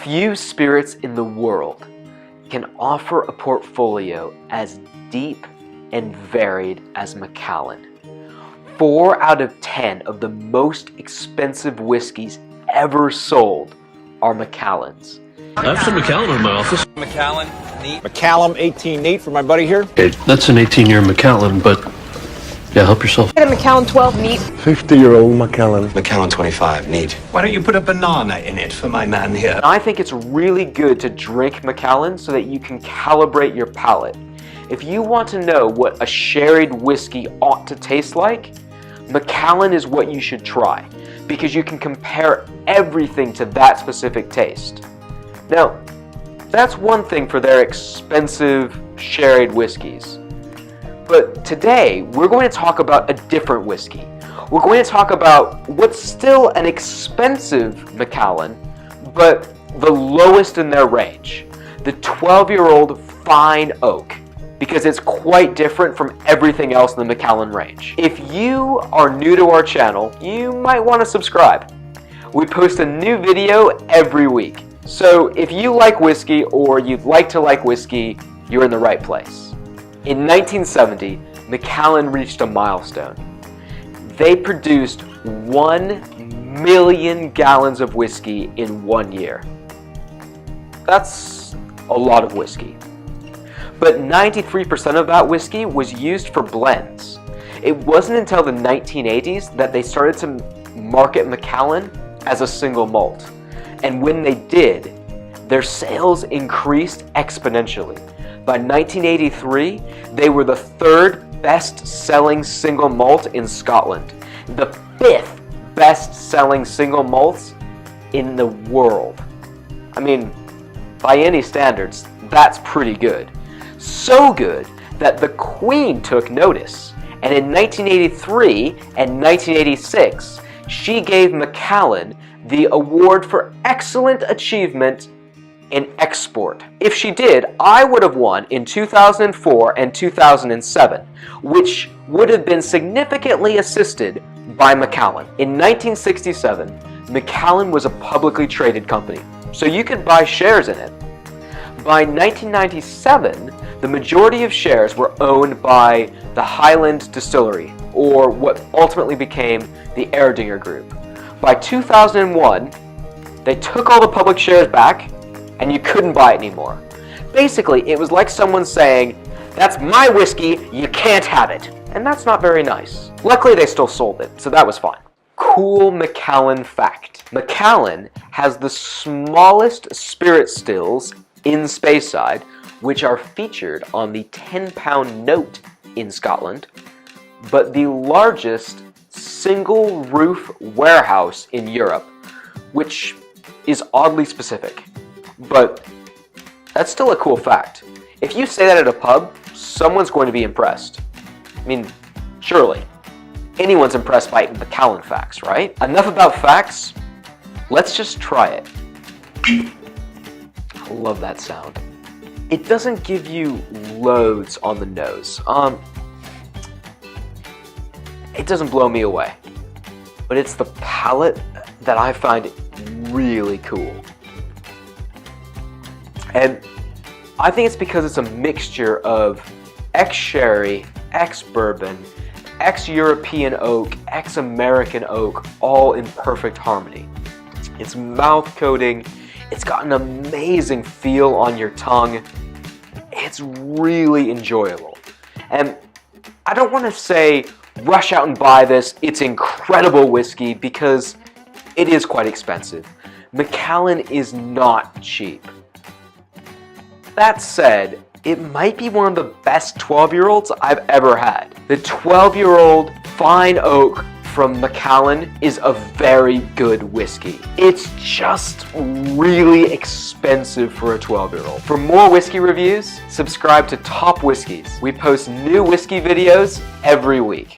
Few spirits in the world can offer a portfolio as deep and varied as Macallan. 4 out of 10 of the most expensive whiskeys ever sold are Macallans. I have some Macallan in my office. Macallan, neat. Macallan 18 neat for my buddy here. Okay, that's an 18-year Macallan, but yeah, help yourself. Get a Macallan 12 neat. 50-year-old Macallan. Macallan 25, neat. Why don't you put a banana in it for my man here? I think it's really good to drink Macallan so that you can calibrate your palate. If you want to know what a sherried whiskey ought to taste like, Macallan is what you should try, because you can compare everything to that specific taste. Now, that's one thing for their expensive sherried whiskeys. But today, we're going to talk about a different whiskey. We're going to talk about what's still an expensive Macallan, but the lowest in their range. The 12-year-old Fine Oak, because it's quite different from everything else in the Macallan range. If you are new to our channel, you might want to subscribe. We post a new video every week. So if you like whiskey or you'd like to like whiskey, you're in the right place. In 1970, Macallan reached a milestone. They produced 1 million gallons of whiskey in 1 year. That's a lot of whiskey. But 93% of that whiskey was used for blends. It wasn't until the 1980s that they started to market Macallan as a single malt. And when they did, their sales increased exponentially. By 1983, they were the 3rd best-selling single malt in Scotland, the 5th best-selling single malts in the world. I mean, by any standards, that's pretty good. So good that the Queen took notice, and in 1983 and 1986, she gave Macallan the award for excellent achievement in export. If she did, I would have won in 2004 and 2007, which would have been significantly assisted by Macallan. In 1967, Macallan was a publicly traded company, so you could buy shares in it. By 1997, the majority of shares were owned by the Highland Distillery, or what ultimately became the Erdinger Group. By 2001, they took all the public shares back, and you couldn't buy it anymore. Basically, it was like someone saying, "That's my whiskey, you can't have it." And that's not very nice. Luckily, they still sold it, so that was fine. Cool Macallan fact. Macallan has the smallest spirit stills in Speyside, which are featured on the 10-pound note in Scotland, but the largest single roof warehouse in Europe, which is oddly specific. But that's still a cool fact. If you say that at a pub, someone's going to be impressed. I mean, surely. Anyone's impressed by Macallan facts, right? Enough about facts. Let's just try it. I love that sound. It doesn't give you loads on the nose. It doesn't blow me away. But it's the palate that I find really cool. And I think it's because it's a mixture of ex-sherry, ex-bourbon, ex-European oak, ex-American oak, all in perfect harmony. It's mouth-coating, it's got an amazing feel on your tongue, it's really enjoyable. And I don't want to say, rush out and buy this, it's incredible whiskey, because it is quite expensive. Macallan is not cheap. That said, it might be one of the best 12-year-olds I've ever had. The 12-year-old Fine Oak from Macallan is a very good whiskey. It's just really expensive for a 12-year-old. For more whiskey reviews, subscribe to TopWhiskies. We post new whiskey videos every week.